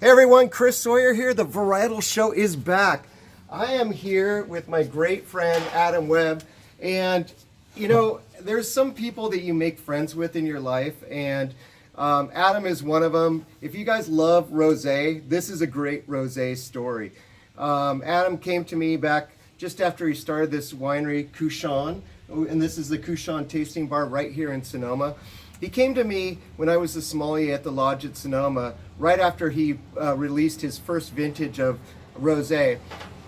Hey everyone, Chris Sawyer here. The Varietal Show is back. I am here with my great friend Adam Webb, and you know, there's some people that you make friends with in your life, and Adam is one of them. If you guys love rosé, this is a great rosé story. Adam came to me back just after he started this winery, Cochon, and this is the Cochon Tasting Bar right here in Sonoma. He came to me when I was a sommelier at the lodge at Sonoma, right after he released his first vintage of rosé.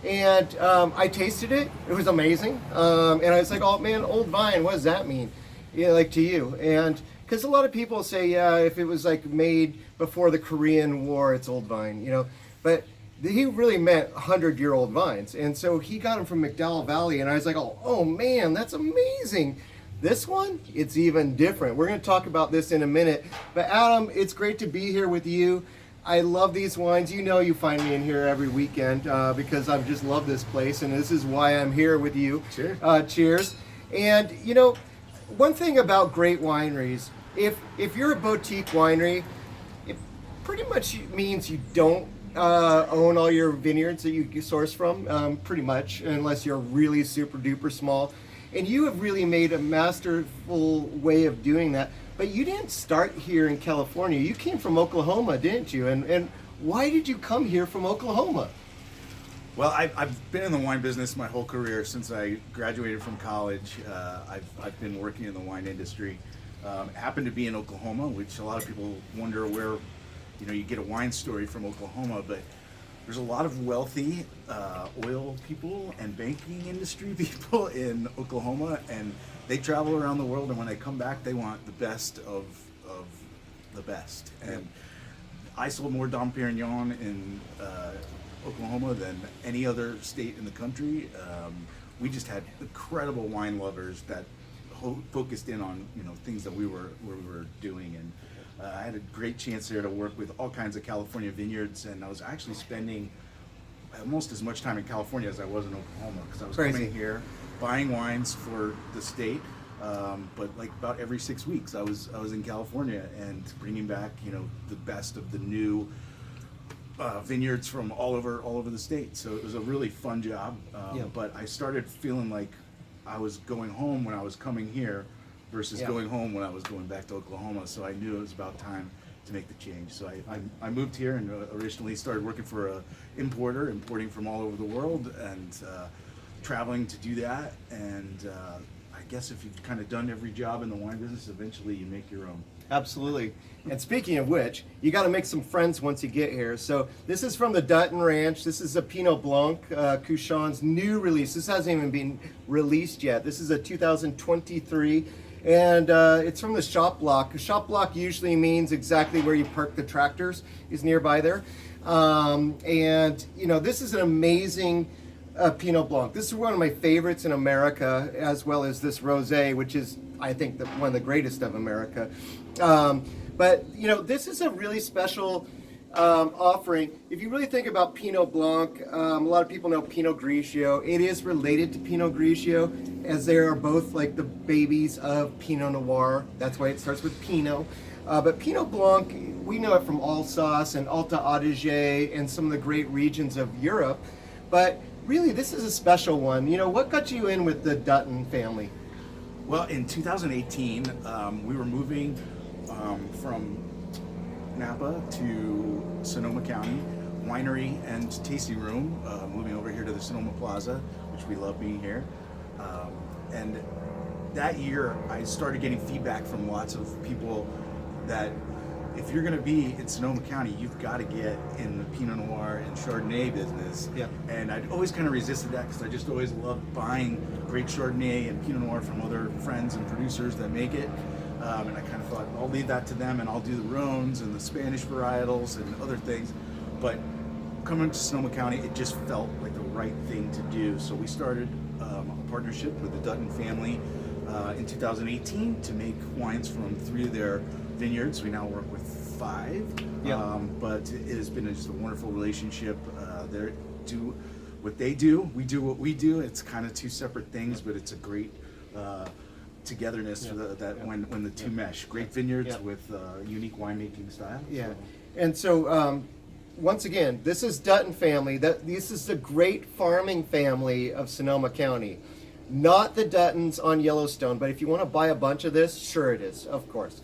And I tasted it. It was amazing. And I was like, oh man, old vine, what does that mean? Yeah, like to you. And because a lot of people say, yeah, if it was like made before the Korean War, it's old vine, you know. But he really meant 100-year-old vines. And so he got them from McDowell Valley. And I was like, oh man, that's amazing. This one, it's even different. We're going to talk about this in a minute. But Adam, it's great to be here with you. I love these wines. You know you find me in here every weekend because I just love this place, and this is why I'm here with you. Cheers. Cheers. And you know, one thing about great wineries, if you're a boutique winery, it pretty much means you don't own all your vineyards that you source from, pretty much, unless you're really super duper small. And you have really made a masterful way of doing that. But you didn't start here in California. You came from Oklahoma, didn't you? And why did you come here from Oklahoma? Well, I've been in the wine business my whole career since I graduated from college. I've been working in the wine industry. Happened to be in Oklahoma, which a lot of people wonder where, you get a wine story from Oklahoma, but there's a lot of wealthy oil people and banking industry people in Oklahoma, and they travel around the world, and when they come back, they want the best of the best. And I sold more Dom Perignon in Oklahoma than any other state in the country. We just had incredible wine lovers that focused in on things that we were doing, and I had a great chance there to work with all kinds of California vineyards, and I was actually spending almost as much time in California as I was in Oklahoma, because I was coming here, buying wines for the state, but like about every 6 weeks I was in California and bringing back the best of the new vineyards from all over the state. So it was a really fun job, but I started feeling like I was going home when I was coming here versus going home when I was going back to Oklahoma. So I knew it was about time to make the change. So I moved here and originally started working for an importer, importing from all over the world, and traveling to do that. And I guess if you've kind of done every job in the wine business, eventually you make your own. Absolutely. And speaking of which, you got to make some friends once you get here. So this is from the Dutton Ranch. This is a Pinot Blanc, Cochon's new release. This hasn't even been released yet. This is a 2023. And it's from the shop block. A shop block usually means exactly where you park the tractors is nearby there. And this is an amazing Pinot Blanc. This is one of my favorites in America, as well as this rosé, which is, I think, one of the greatest of America. But this is a really special offering. If you really think about Pinot Blanc, a lot of people know Pinot Grigio. It is related to Pinot Grigio, as they are both like the babies of Pinot Noir. That's why it starts with Pinot. But Pinot Blanc, we know it from Alsace and Alta Adige and some of the great regions of Europe. But really, this is a special one. What got you in with the Dutton family? Well, in 2018, we were moving from Napa to Sonoma County, winery and tasting room, moving over here to the Sonoma Plaza, which we love being here. And that year, I started getting feedback from lots of people that if you're going to be in Sonoma County, you've got to get in the Pinot Noir and Chardonnay business. Yeah. And I'd always kind of resisted that because I just always loved buying great Chardonnay and Pinot Noir from other friends and producers that make it. And I kind of thought, I'll leave that to them, and I'll do the Rhones and the Spanish varietals and other things. But coming to Sonoma County, it just felt like the right thing to do. So we started a partnership with the Dutton family in 2018 to make wines from 3 of their vineyards. We now work with 5, but it has been just a wonderful relationship. They do what they do, we do what we do. It's kind of 2 separate things, but it's a great togetherness for when the two mesh. Great vineyards with unique winemaking style. Yeah, so. And so once again, this is Dutton family. This is the great farming family of Sonoma County. Not the Duttons on Yellowstone, but if you want to buy a bunch of this, sure it is, of course.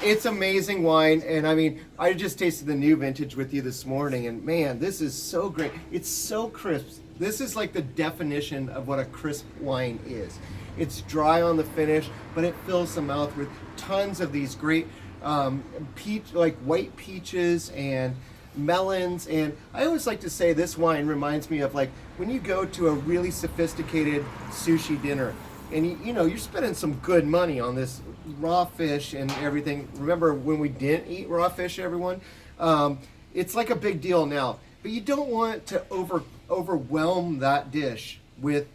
It's amazing wine, and I mean, I just tasted the new vintage with you this morning, and man, this is so great. It's so crisp. This is like the definition of what a crisp wine is. It's dry on the finish, but it fills the mouth with tons of these great like white peaches and melons. And I always like to say this wine reminds me of like when you go to a really sophisticated sushi dinner and you know you're spending some good money on this raw fish and everything. Remember when we didn't eat raw fish, everyone? It's like a big deal now, but you don't want to overwhelm that dish with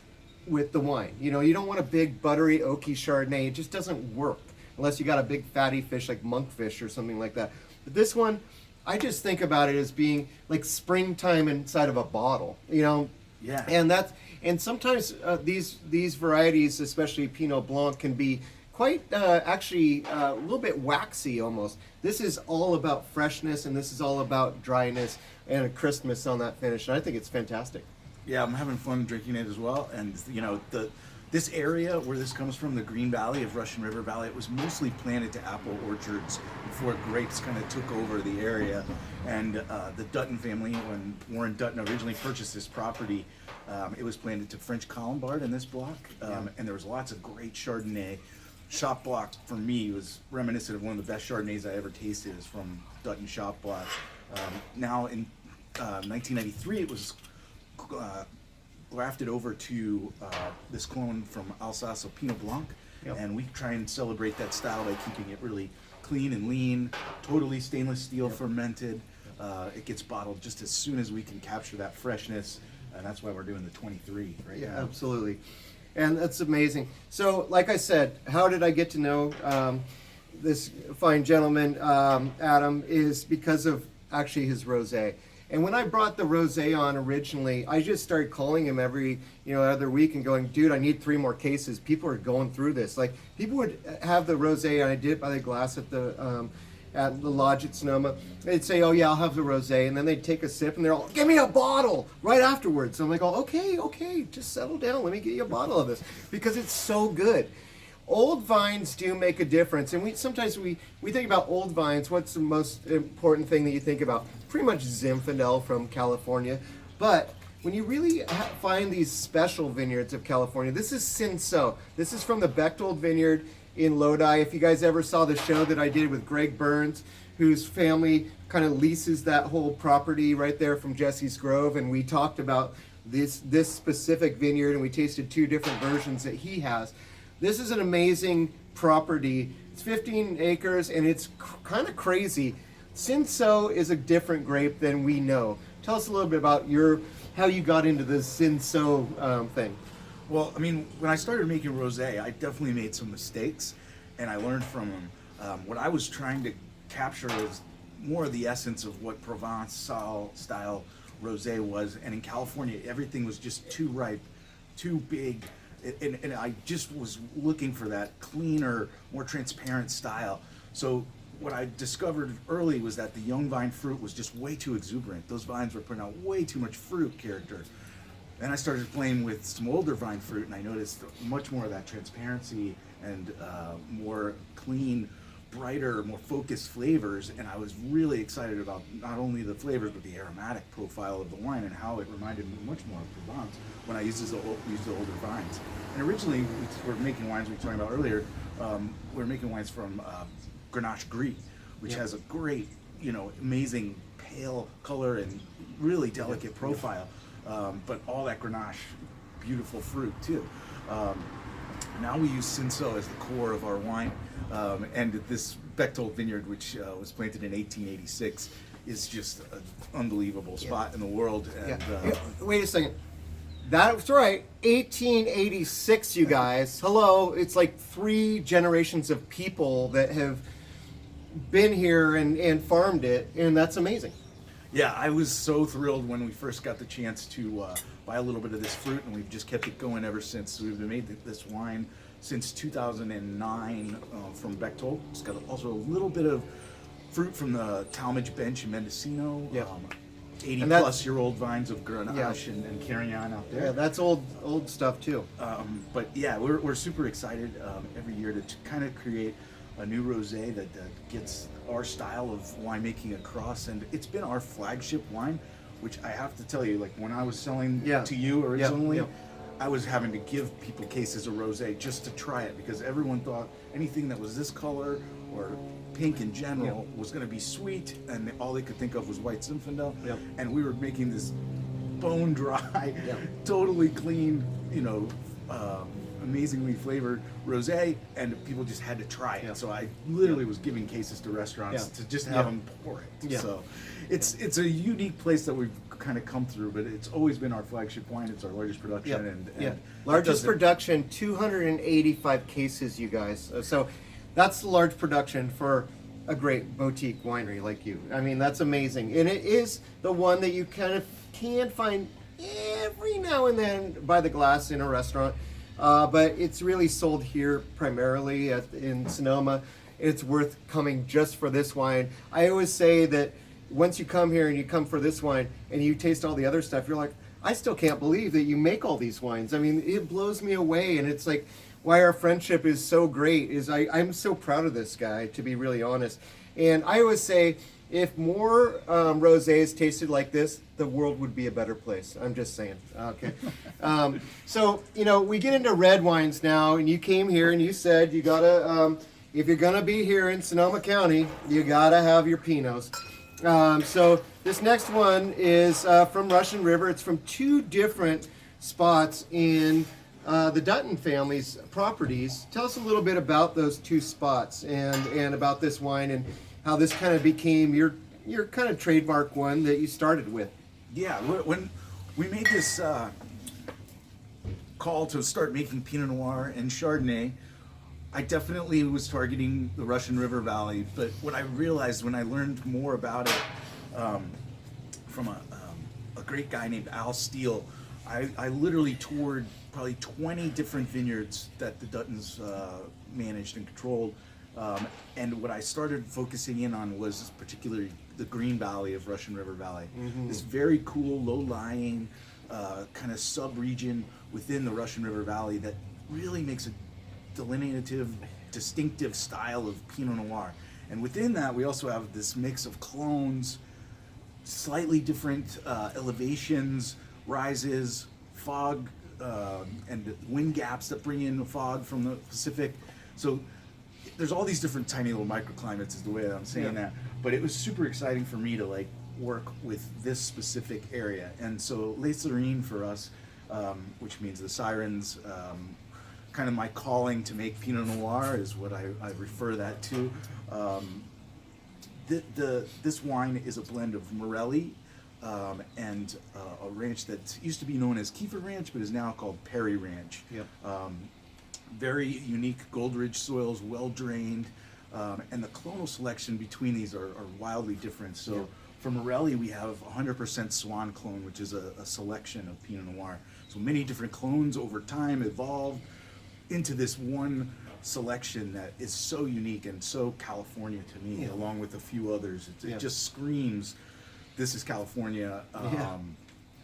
the wine. You know, you don't want a big buttery oaky Chardonnay. It just doesn't work unless you got a big fatty fish like monkfish or something like that. But this one, I just think about it as being like springtime inside of a bottle, you know? Yeah. And sometimes these varieties, especially Pinot Blanc, can be quite actually a little bit waxy almost. This is all about freshness, and this is all about dryness and a crispness on that finish. And I think it's fantastic. Yeah, I'm having fun drinking it as well. And you know, this area where this comes from, the Green Valley of Russian River Valley, it was mostly planted to apple orchards before grapes kind of took over the area. And the Dutton family, when Warren Dutton originally purchased this property, it was planted to French Colombard in this block. And there was lots of great Chardonnay. Shop Block, for me, was reminiscent of one of the best Chardonnays I ever tasted. Is from Dutton Shop Block. Now in 1993, it was grafted over to this clone from Alsace of Pinot Blanc, and we try and celebrate that style by keeping it really clean and lean, totally stainless steel fermented. It gets bottled just as soon as we can capture that freshness, and that's why we're doing the 23 right now. Absolutely. And that's amazing. So, like I said, how did I get to know this fine gentleman, Adam, is because of actually his rosé. And when I brought the rosé on originally, I just started calling him every other week and going, dude, I need 3 more cases. People are going through this. Like people would have the rosé, and I did it by the glass at the lodge at Sonoma. They'd say, oh yeah, I'll have the rosé, and then they'd take a sip, and they're all, give me a bottle right afterwards. So I'm like, oh, okay, just settle down. Let me get you a bottle of this because it's so good. Old vines do make a difference, and sometimes we think about old vines. What's the most important thing that you think about? Pretty much Zinfandel from California, but when you really find these special vineyards of California, this is Cinsault. This is from the Bechtold Vineyard in Lodi. If you guys ever saw the show that I did with Greg Burns, whose family kind of leases that whole property right there from Jesse's Grove, and we talked about this specific vineyard, and we tasted 2 different versions that he has. This is an amazing property. It's 15 acres, and it's kind of crazy. Cinsault is a different grape than we know. Tell us a little bit about how you got into this Cinsault thing. Well, I mean, when I started making rosé, I definitely made some mistakes, and I learned from them. What I was trying to capture was more of the essence of what Provence-style rosé was, and in California, everything was just too ripe, too big, and I just was looking for that cleaner, more transparent style. So what I discovered early was that the young vine fruit was just way too exuberant. Those vines were putting out way too much fruit character. Then I started playing with some older vine fruit, and I noticed much more of that transparency and more clean, brighter, more focused flavors. And I was really excited about not only the flavors, but the aromatic profile of the wine and how it reminded me much more of Provence when I used the older vines. And originally, we were making wines we were talking about earlier. We were making wines from Grenache Gris, which has a great, amazing pale color and really delicate profile. But all that Grenache, beautiful fruit too. Now we use Cinsault as the core of our wine, and this Bechtold vineyard, which was planted in 1886, is just an unbelievable spot in the world. And, Wait a second. That's right, 1886, you guys. Hello, it's like 3 generations of people that have been here and farmed it, and that's amazing. Yeah, I was so thrilled when we first got the chance to buy a little bit of this fruit, and we've just kept it going ever since. We've made this wine since 2009 from Bechtold. It's got also a little bit of fruit from the Talmadge bench in Mendocino. Yep. 80 And that- plus year old vines of Grenache Yeah. and Carignan out there. Yeah, that's old stuff too. But yeah, we're super excited every year to kind of create a new rosé that gets our style of winemaking across, and it's been our flagship wine, which I have to tell you, like when I was selling to you originally, I was having to give people cases of rosé just to try it, because everyone thought anything that was this color or pink in general was going to be sweet, and all they could think of was white Zinfandel. And we were making this bone dry, totally clean, amazingly flavored rosé, and people just had to try it. So I literally was giving cases to restaurants to just have them pour it. So it's a unique place that we've kind of come through, but it's always been our flagship wine. It's our largest production, and largest production, 285 cases, you guys. So that's the large production for a great boutique winery like you. I mean, that's amazing, and it is the one that you kind of can find every now and then by the glass in a restaurant. But it's really sold here primarily in Sonoma. It's worth coming just for this wine. I always say that once you come here and you come for this wine and you taste all the other stuff, you're like, I still can't believe that you make all these wines. I mean, it blows me away, and it's like why our friendship is so great is I'm so proud of this guy, to be really honest. And I always say, if more rosés tasted like this, the world would be a better place. I'm just saying. Okay. So, we get into red wines now, and you came here and you said you gotta, if you're gonna be here in Sonoma County, you gotta have your Pinots. So this next one is from Russian River. It's from two different spots in the Dutton family's properties. Tell us a little bit about those two spots and about this wine and how this kind of became your kind of trademark one that you started with. Yeah, when we made this call to start making Pinot Noir and Chardonnay, I definitely was targeting the Russian River Valley, but what I realized when I learned more about it from a great guy named Al Steele, I literally toured probably 20 different vineyards that the Duttons managed and controlled. And what I started focusing in on was particularly the Green Valley of Russian River Valley. This very cool, low-lying kind of sub-region within the Russian River Valley that really makes a delineative, distinctive style of Pinot Noir. And within that, we also have this mix of clones, slightly different elevations, rises, fog, and wind gaps that bring in the fog from the Pacific. So there's all these different tiny little microclimates is the way that I'm saying that. But it was super exciting for me to work with this specific area. And so Les Sirenes for us, which means the Sirenes, kind of my calling to make Pinot Noir is what I refer that to. This wine is a blend of Morelli and a ranch that used to be known as Kiefer Ranch, but is now called Perry Ranch. Very unique Gold Ridge soils, well drained, and the clonal selection between these are wildly different. So for Morelli, we have 100% Swan clone, which is a selection of Pinot Noir. So many different clones over time evolved into this one selection that is so unique and so California to me, along with a few others. It just screams, this is California.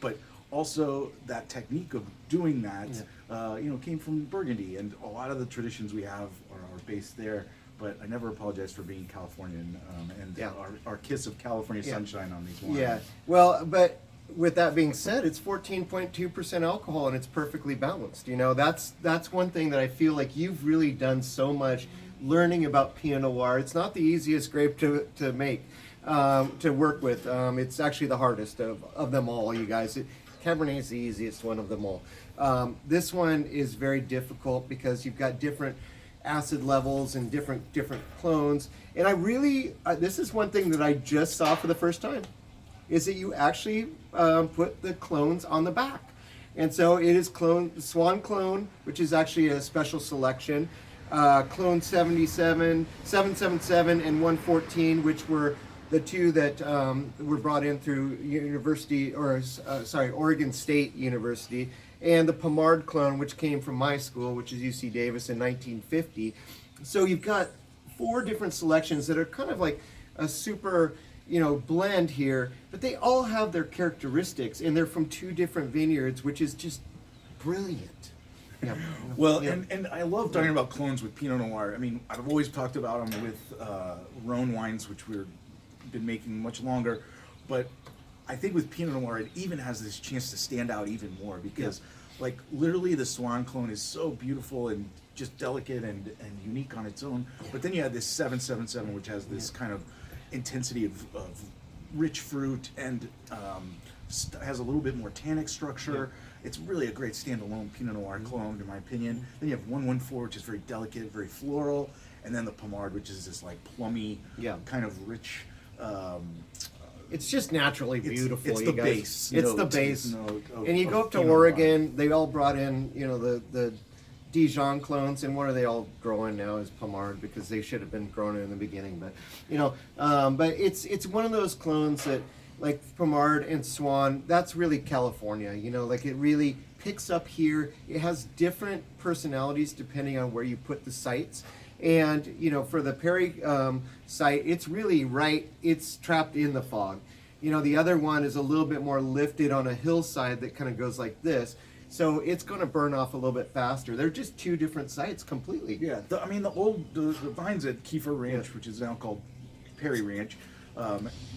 But also that technique of doing that, came from Burgundy, and a lot of the traditions we have are based there. But I never apologize for being Californian, and our kiss of California sunshine on these wines. Yeah, well, but with that being said, it's 14.2% alcohol, and it's perfectly balanced. That's one thing that I feel like you've really done so much learning about Pinot Noir. It's not the easiest grape to make, to work with. It's actually the hardest of them all, you guys. Cabernet is the easiest one of them all. This one is very difficult because you've got different acid levels and different clones. And I really, this is one thing that I just saw for the first time, is that you actually put the clones on the back. And so it is Swan clone, which is actually a special selection. Clone 77, 777, and 114, which were the two that were brought in through Oregon State University, and the Pomard clone, which came from my school, which is UC Davis in 1950. So you've got 4 different selections that are kind of like a super, blend here, but they all have their characteristics, and they're from two different vineyards, which is just brilliant. Yeah. Well, Yeah. and I love talking about clones with Pinot Noir. I mean, I've always talked about them with Rhone wines, which we've been making much longer. But I think with Pinot Noir, it even has this chance to stand out even more because, like, literally the Swan clone is so beautiful and just delicate and unique on its own. But then you have this 777, which has this kind of intensity of rich fruit and has a little bit more tannic structure. It's really a great standalone Pinot Noir clone, in my opinion. Then you have 114, which is very delicate, very floral, and then the Pommard, which is this like plummy, kind of rich. It's just naturally beautiful. It's you the guys. base. It's the note base. And you go up to Pinot Oregon, Noir. they all brought in, the Dijon clones, and what are they all growing now is Pommard because they should have been grown in the beginning. But but it's one of those clones that, like Pommard and Swan, that's really California. Like it really picks up here. It has different personalities depending on where you put the sites. And for the Perry site, it's really it's trapped in the fog. The other one is a little bit more lifted on a hillside that kind of goes like this. So it's going to burn off a little bit faster. They're just two different sites completely. Yeah, the vines at Kiefer Ranch, which is now called Perry Ranch,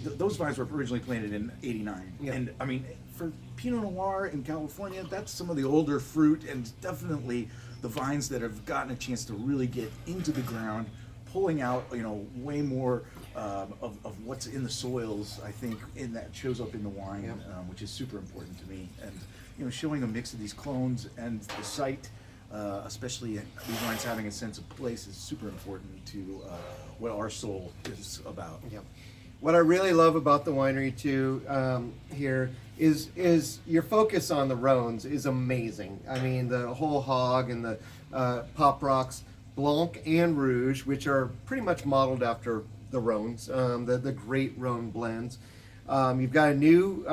those vines were originally planted in '89. Yeah. And I mean, for Pinot Noir in California, that's some of the older fruit and definitely the vines that have gotten a chance to really get into the ground, pulling out, way more of what's in the soils, I think, in that shows up in the wine, which is super important to me. And, showing a mix of these clones and the site, especially these wines having a sense of place, is super important to what our soul is about. Yep. What I really love about the winery too here is your focus on the Rhones is amazing. I mean, the whole hog and the Pop Rocks, Blanc and Rouge, which are pretty much modeled after the Rhones, the great Rhone blends. You've got a new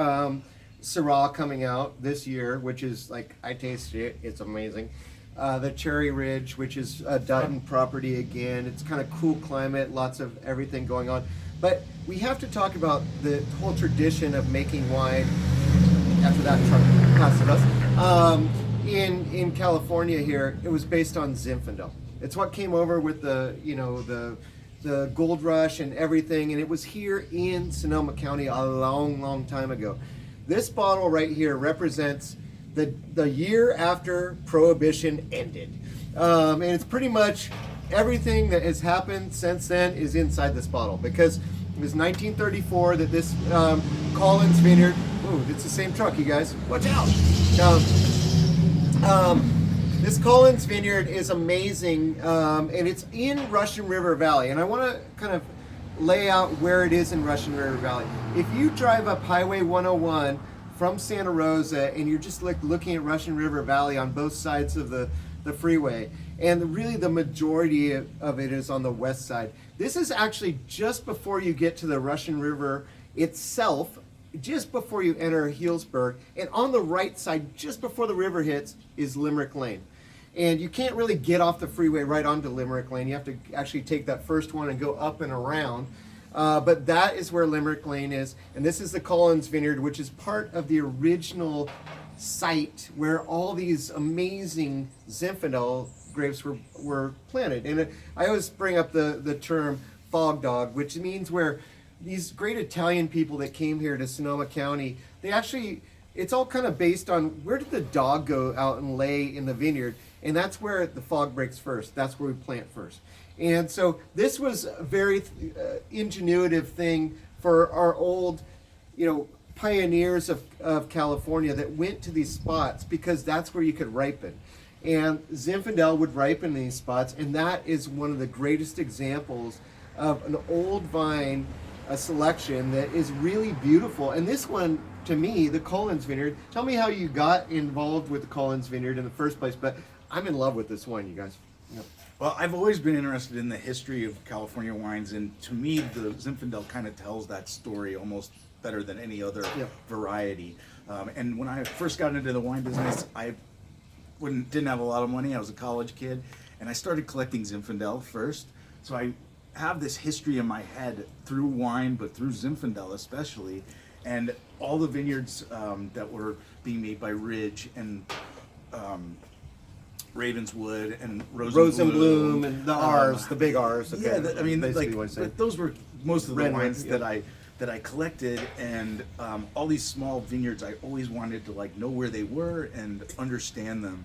Syrah coming out this year, which is like, I tasted it, it's amazing. The Cherry Ridge, which is a Dutton property again. It's kind of cool climate, lots of everything going on. But we have to talk about the whole tradition of making wine, after that truck passed us, in California here. It was based on Zinfandel. It's what came over with the gold rush and everything, and it was here in Sonoma County a long, long time ago. This bottle right here represents the year after Prohibition ended. And it's pretty much everything that has happened since then is inside this bottle, because it was 1934 that this Collins Vineyard, ooh, it's the same truck, you guys, watch out. This Collins Vineyard is amazing, and it's in Russian River Valley, and I want to kind of lay out where it is in Russian River Valley. If you drive up Highway 101 from Santa Rosa and you're just looking at Russian River Valley on both sides of the freeway, and really the majority of it is on the west side. This is actually just before you get to the Russian River itself, just before you enter Healdsburg, and on the right side, just before the river hits, is Limerick Lane. And you can't really get off the freeway right onto Limerick Lane. You have to actually take that first one and go up and around. But that is where Limerick Lane is. And this is the Collins Vineyard, which is part of the original site where all these amazing Zinfandel grapes were planted. And I always bring up the term fog dog, which means where these great Italian people that came here to Sonoma County, it's all kind of based on where did the dog go out and lay in the vineyard. And that's where the fog breaks first. That's where we plant first. And so this was a very ingenuitive thing for our old, pioneers of California that went to these spots because that's where you could ripen. And Zinfandel would ripen in these spots, and that is one of the greatest examples of an old vine, a selection that is really beautiful. And this one, to me, the Collins Vineyard, tell me how you got involved with the Collins Vineyard in the first place, but I'm in love with this wine, you guys. Yep. Well, I've always been interested in the history of California wines, and to me, the Zinfandel kind of tells that story almost better than any other variety. And when I first got into the wine business, I didn't have a lot of money. I was a college kid, and I started collecting Zinfandel first. So I have this history in my head through wine, but through Zinfandel especially, and all the vineyards that were being made by Ridge and Ravenswood and Rosenbloom and the R's, the big R's. Okay. Yeah, I mean, Basically like, what I'm saying. but those were most of the Red wines wine, that I collected, and all these small vineyards, I always wanted to like know where they were and understand them,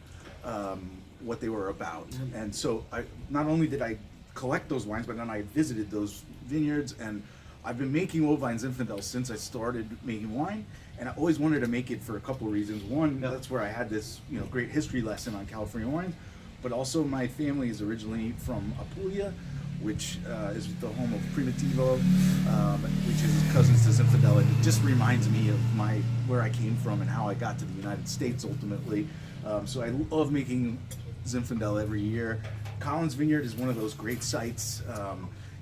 what they were about. And so I not only did I collect those wines, but then I visited those vineyards, and I've been making old vine Zinfandel since I started making wine, and I always wanted to make it for a couple of reasons. One, that's where I had this great history lesson on California wines, but also my family is originally from Apulia, which is the home of Primitivo, which is cousins to Zinfandel. And it just reminds me of where I came from and how I got to the United States ultimately. So I love making Zinfandel every year. Collins Vineyard is one of those great sites.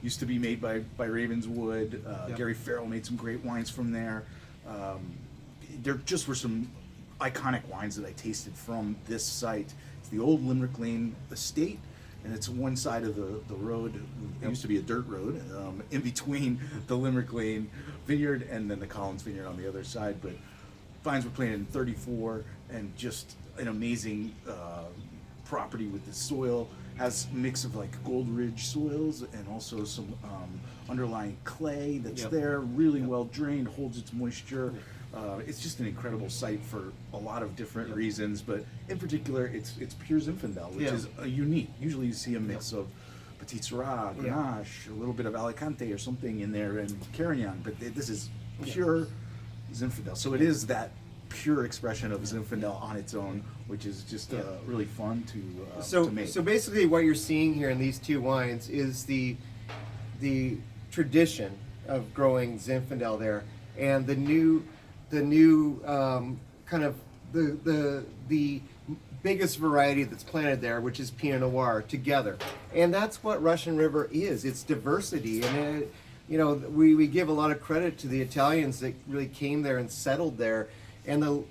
Used to be made by Ravenswood. Gary Farrell made some great wines from there. There just were some iconic wines that I tasted from this site. It's the old Limerick Lane estate, and it's one side of the road. It used to be a dirt road in between the Limerick Lane Vineyard and then the Collins Vineyard on the other side. But vines were planted in 34, and just an amazing property with the soil. Has a mix of like Gold Ridge soils and also some underlying clay that's there, really well drained, holds its moisture. It's just an incredible site for a lot of different reasons, but in particular, it's pure Zinfandel, which is unique. Usually you see a mix of Petit Syrah, Grenache, a little bit of Alicante or something in there, and Carignan, but this is pure Zinfandel. So it is that pure expression of Zinfandel on its own, which is just really fun to make. So basically, what you're seeing here in these two wines is the tradition of growing Zinfandel there, and the new kind of the biggest variety that's planted there, which is Pinot Noir, together, and that's what Russian River is. It's diversity, and we give a lot of credit to the Italians that really came there and settled there. And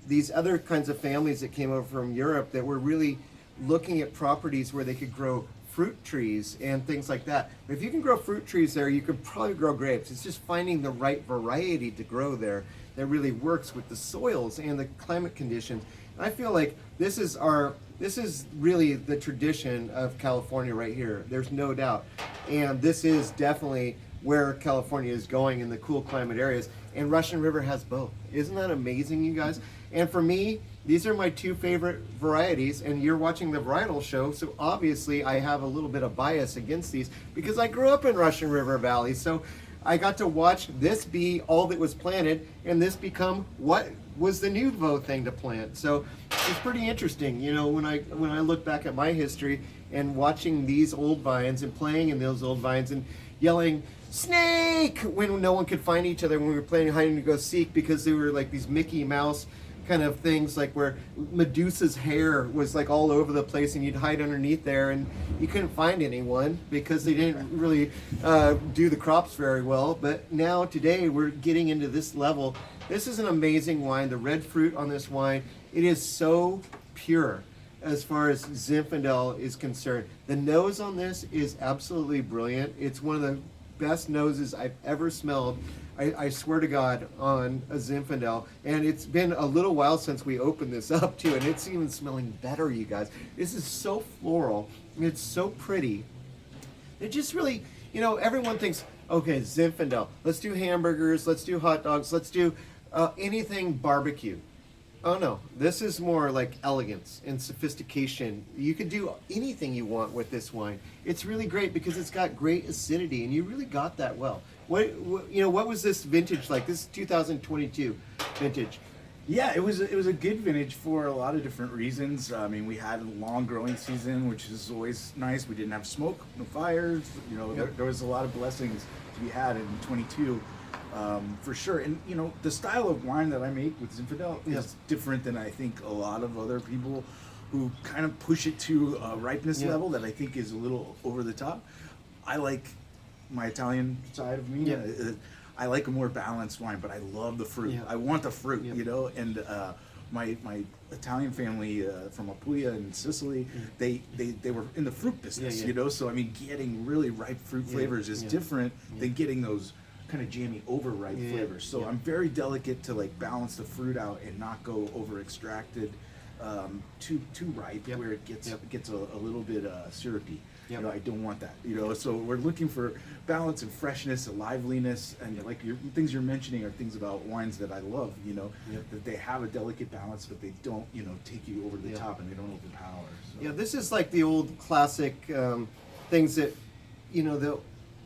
these other kinds of families that came over from Europe that were really looking at properties where they could grow fruit trees and things like that. If you can grow fruit trees there, you could probably grow grapes. It's just finding the right variety to grow there that really works with the soils and the climate conditions. And I feel like this is really the tradition of California right here. There's no doubt. And this is definitely where California is going in the cool climate areas. And Russian River has both. Isn't that amazing, you guys? And for me, these are my two favorite varieties, and you're watching the Varietal Show, so obviously I have a little bit of bias against these because I grew up in Russian River Valley, so I got to watch this be all that was planted, and this become what was the nouveau thing to plant. So it's pretty interesting, when I look back at my history and watching these old vines and playing in those old vines and yelling snake when no one could find each other when we were playing hide and go seek, because they were like these Mickey Mouse kind of things, like where Medusa's hair was like all over the place and you'd hide underneath there and you couldn't find anyone because they didn't really do the crops very well. But now today we're getting into this level. This is an amazing wine. The red fruit on this wine, it is so pure as far as Zinfandel is concerned. The nose on this is absolutely brilliant. It's one of the best noses I've ever smelled, I swear to God, on a Zinfandel. And it's been a little while since we opened this up too, and it's even smelling better, you guys. This is so floral, it's so pretty. It just really, everyone thinks, okay, Zinfandel, let's do hamburgers, let's do hot dogs, let's do anything barbecue. Oh no, this is more like elegance and sophistication. You could do anything you want with this wine. It's really great because it's got great acidity, and you really got that well. What was this vintage like? This is 2022 vintage. Yeah, it was a good vintage for a lot of different reasons. I mean, we had a long growing season, which is always nice. We didn't have smoke, no fires. There was a lot of blessings to be had in 22. For sure. And the style of wine that I make with Zinfandel is different than I think a lot of other people who kind of push it to a ripeness level that I think is a little over the top. I like my Italian side of me. I like a more balanced wine, but I love the fruit. I want the fruit, and my Italian family from Apulia in Sicily, they were in the fruit business, you know. So I mean, getting really ripe fruit flavors is different than getting those kind of jammy overripe flavors. So I'm very delicate to like balance the fruit out and not go over extracted too ripe where it gets a little bit syrupy. You know, I don't want that. You know, so we're looking for balance and freshness and liveliness, and like things you're mentioning are things about wines that I love. You know, that they have a delicate balance, but they don't, you know, take you over the top and they don't overpower. So. Yeah, this is like the old classic things that, you know, the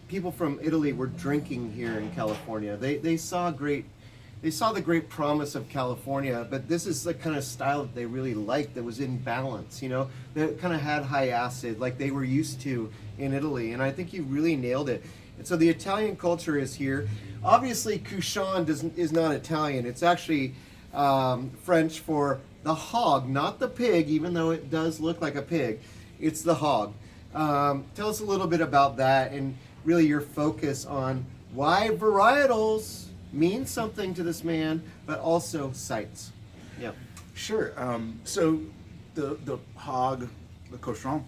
people from Italy were drinking here in California. They saw the great promise of California, but this is the kind of style that they really liked, that was in balance, you know, that kind of had high acid like they were used to in Italy. And I think you really nailed it. And so the Italian culture is here. Obviously, Cochon is not Italian. It's actually French for the hog, not the pig, even though it does look like a pig. It's the hog. Tell us a little bit about that and really your focus on why varietals mean something to this man, but also sites. Yeah. Sure. So the hog, the cochon,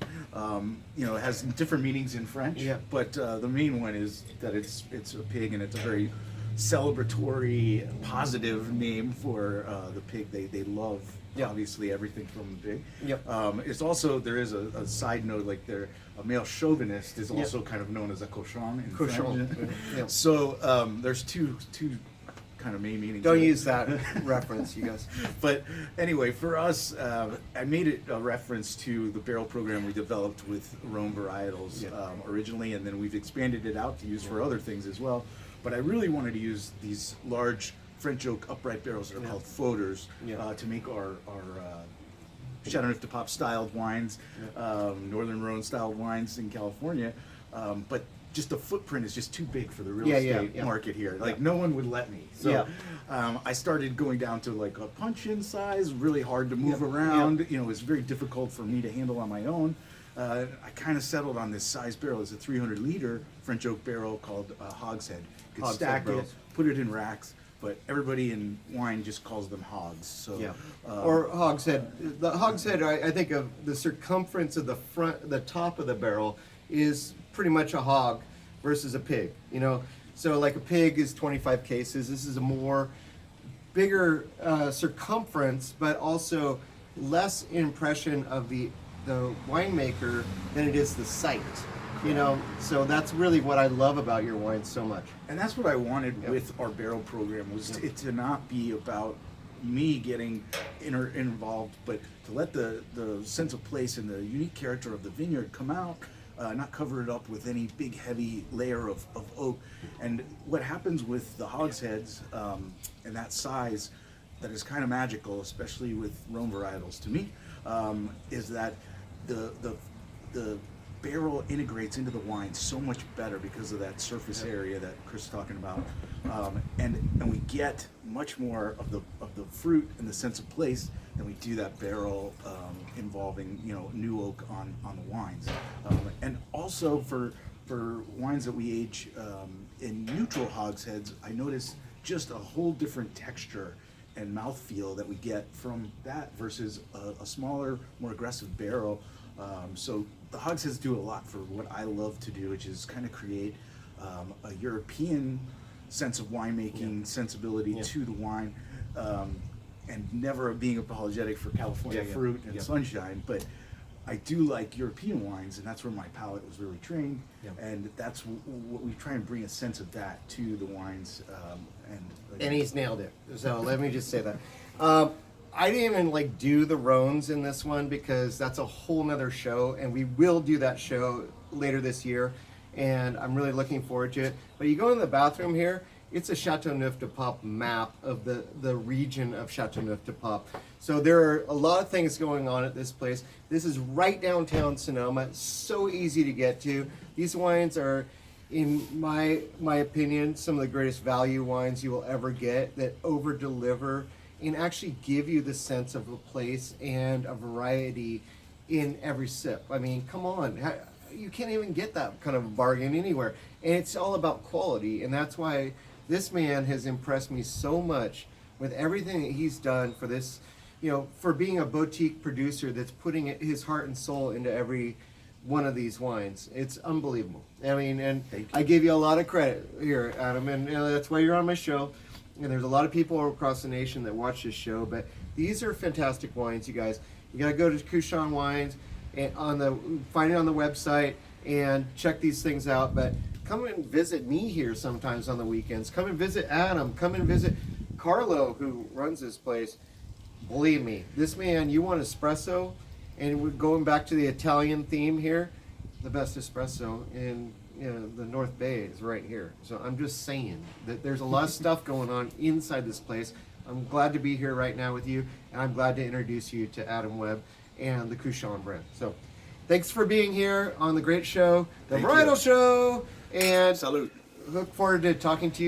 you know, has different meanings in French. Yeah. But the main one is that it's a pig, and it's a very celebratory, positive name for the pig. They love obviously everything from the pig. Yep. It's also, there is a side note, like a male chauvinist is also kind of known as a cochon in French. So there's two kind of main meanings. Don't use that reference, you guys. But anyway, for us, I made it a reference to the barrel program we developed with Rhone varietals originally, and then we've expanded it out to use for other things as well. But I really wanted to use these large French oak upright barrels that are called fauteurs to make our Chateauneuf de Pop styled wines, Northern Rhone styled wines in California. But just the footprint is just too big for the real estate market here. Like no one would let me. So I started going down to like a punch-in size, really hard to move around. You know, it's very difficult for me to handle on my own. I kind of settled on this size barrel. It's a 300-liter French oak barrel called hogshead. You could stack it, put it in racks, but everybody in wine just calls them hogs. So or hogshead. The hogshead, I think of the circumference of the top of the barrel is pretty much a hog versus a pig. You know, so like a pig is 25 cases. This is a more bigger circumference, but also less impression of the winemaker than it is the site. You know, so that's really what I love about your wine so much. And that's what I wanted with our barrel program, was it to not be about me getting involved, but to let the sense of place and the unique character of the vineyard come out, not cover it up with any big heavy layer of oak. And what happens with the hogsheads and that size that is kind of magical, especially with Rhone varietals to me, is that the barrel integrates into the wine so much better because of that surface area that Chris is talking about, and we get much more of the fruit and the sense of place than we do that barrel involving, you know, new oak on the wines, and also for wines that we age in neutral hogsheads, I notice just a whole different texture and mouthfeel that we get from that versus a smaller, more aggressive barrel. So the hogsheads do a lot for what I love to do, which is kind of create a European sense of winemaking sensibility to the wine, and never being apologetic for California fruit and sunshine. But I do like European wines, and that's where my palate was really trained, and that's what we try and bring a sense of that to the wines. And he's nailed it. So let me just say that. I didn't even do the Rhones in this one because that's a whole nother show, and we will do that show later this year, and I'm really looking forward to it. But you go in the bathroom here, it's a Chateauneuf de Pop map of the region of Chateauneuf de Pop. So there are a lot of things going on at this place. This is right downtown Sonoma, so easy to get to. These wines are, in my opinion, some of the greatest value wines you will ever get, that over-deliver and actually give you the sense of a place and a variety in every sip. I mean, come on. You can't even get that kind of bargain anywhere. And it's all about quality. And that's why this man has impressed me so much with everything that he's done for this for being a boutique producer that's putting his heart and soul into every one of these wines. It's unbelievable. I mean, and I give you a lot of credit here, Adam, and that's why you're on my show. And there's a lot of people across the nation that watch this show, but these are fantastic wines, you guys. You gotta go to Cochon Wines and find it on the website and check these things out. But come and visit me here sometimes on the weekends. Come and visit Adam. Come and visit Carlo, who runs this place. Believe me, this man, you want espresso, and we're going back to the Italian theme here. The best espresso in the North Bay is right here. So I'm just saying that there's a lot of stuff going on inside this place. I'm glad to be here right now with you, and I'm glad to introduce you to Adam Webb and the Cochon brand. So thanks for being here on the great show, the Varietal Show, and Salute. Look forward to talking to you